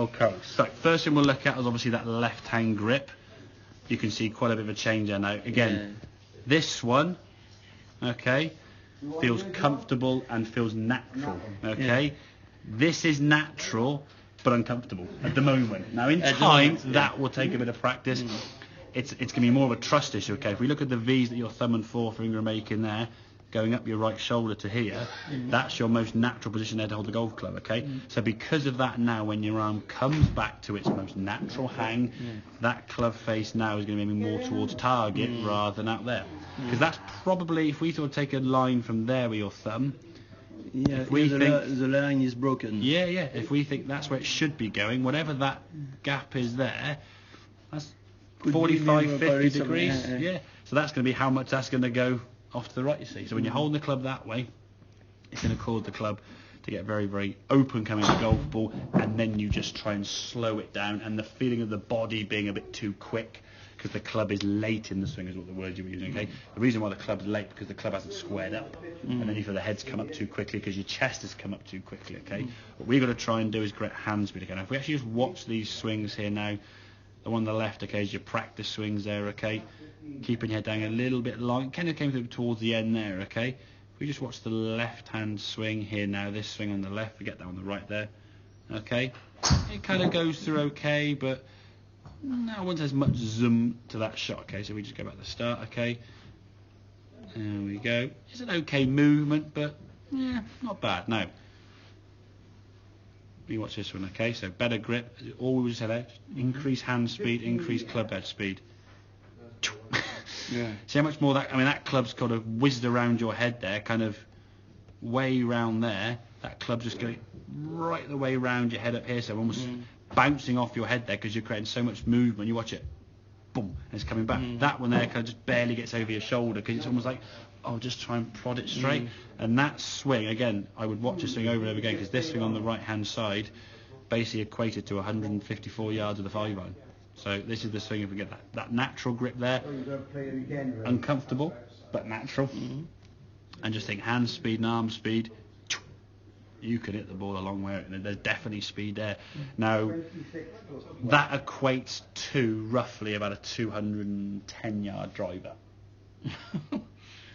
Okay, so first thing we'll look at is obviously that left-hand grip. You can see quite a bit of a change there now. Again, this one, okay, feels comfortable and feels natural, okay? This is natural but uncomfortable at the moment. Now in time, that will take a bit of practice. It's going to be more of a trust issue, okay? If we look at the V's that your thumb and forefinger are making there, going up your right shoulder to here, that's your most natural position there to hold the golf club, okay? So because of that now, when your arm comes back to its most natural hang, that club face now is going to be more towards target rather than out there. Because that's probably, if we sort of take a line from there with your thumb, if we think the line is broken. If we think that's where it should be going, whatever that gap is there, that's 45, 50 degrees. So that's going to be how much that's going to go off to the right, you see. So when you're holding the club that way, it's going to cause the club to get very, very open coming to the golf ball, and then you just try and slow it down, and the feeling of the body being a bit too quick because the club is late in the swing is what the word you were using, okay? The reason why the club's late because the club hasn't squared up, and then you feel the head's come up too quickly because your chest has come up too quickly, okay? What we've got to try and do is get hand speed again. Now, if we actually just watch these swings here now, the one on the left, okay, is your practice swings there, okay? Keeping your head down a little bit long. Kind of came through towards the end there, okay? If we just watch the left-hand swing here now, this swing on the left, we get that on the right there, okay? It kind of goes through okay, but no one has much zoom to that shot, okay? So we just go back to the start, okay? There we go. It's an okay movement, but yeah, not bad. Now, you watch this one, okay? So better grip, all we just said, increase hand speed, increase club head speed. See how much more that, I mean, that club's kind of whizzed around your head there, kind of way round there. That club's just going right the way round your head up here, so almost bouncing off your head there because you're creating so much movement. You watch it, boom, and it's coming back. That one there kind of just barely gets over your shoulder because it's almost like, oh, just try and prod it straight. And that swing, again, I would watch this swing over and over again because this swing on the right-hand side basically equated to 154 yards of the 5-iron. So this is the swing if we get that natural grip there, uncomfortable but natural, and just think hand speed and arm speed, you can hit the ball a long way, and there's definitely speed there. Now that equates to roughly about a 210 yard driver.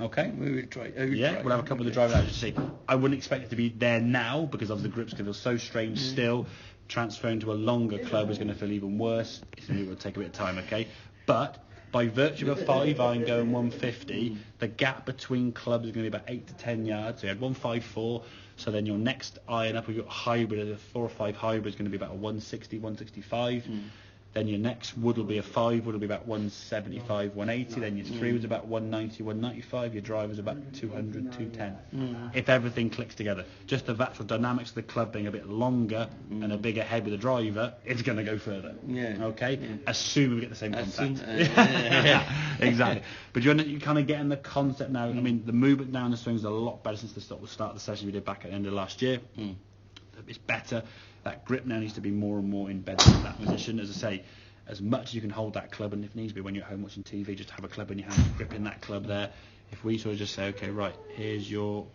Okay, we will try. We'll have a couple of the drivers out to see. I wouldn't expect it to be there now because of the grips can feel so strange still. Transferring to a longer club is going to feel even worse. It will take a bit of time, okay? But by virtue of a 5-iron going 150, the gap between clubs is going to be about 8 to 10 yards. So you had 154, so then your next iron up, we've got hybrid, a 4 or 5 hybrid is going to be about a 160, 165. Then your next wood will be a 5 wood will be about 175, 180. Then your 3 wood's about 190, 195. Your driver's about 200, 210. If everything clicks together. Just the actual dynamics of the club being a bit longer and a bigger head with the driver, it's going to go further. Okay? Assuming we get the same contact. Exactly. But you're kind of getting the concept now. I mean, the movement down the swing is a lot better since the start of the session we did back at the end of last year. It's better. That grip now needs to be more and more embedded in that position. As I say, as much as you can hold that club, and if needs be when you're at home watching TV, just have a club in your hand, gripping that club there. If we sort of just say, okay, right, here's your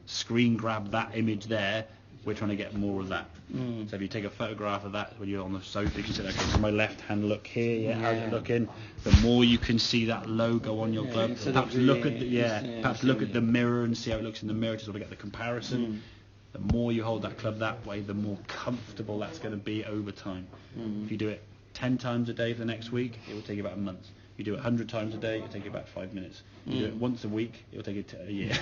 screen grab, that image there, we're trying to get more of that. So if you take a photograph of that when you're on the sofa, you can say, okay, so my left hand look here, how's it looking? The more you can see that logo on your glove, perhaps look at the mirror and see how it looks in the mirror to sort of get the comparison. The more you hold that club that way, the more comfortable that's going to be over time. If you do it 10 times a day for the next week, it will take you about a month. You do it 100 times a day, it'll take you about 5 minutes. You do it once a week, it'll take you a year,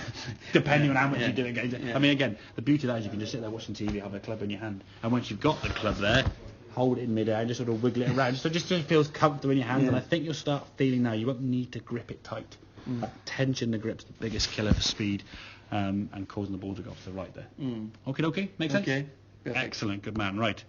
depending on how much you do it. I mean, again, the beauty of that is you can just sit there watching TV, have a club in your hand, and once you've got the club there, hold it in mid-air and just sort of wiggle it around, so just so it feels comfortable in your hands. And I think you'll start feeling now you won't need to grip it tight. That tension in the grip's the biggest killer for speed. And causing the ball to go off to the right there. Okay, make sense? Okay, perfect. Excellent, good man. Right.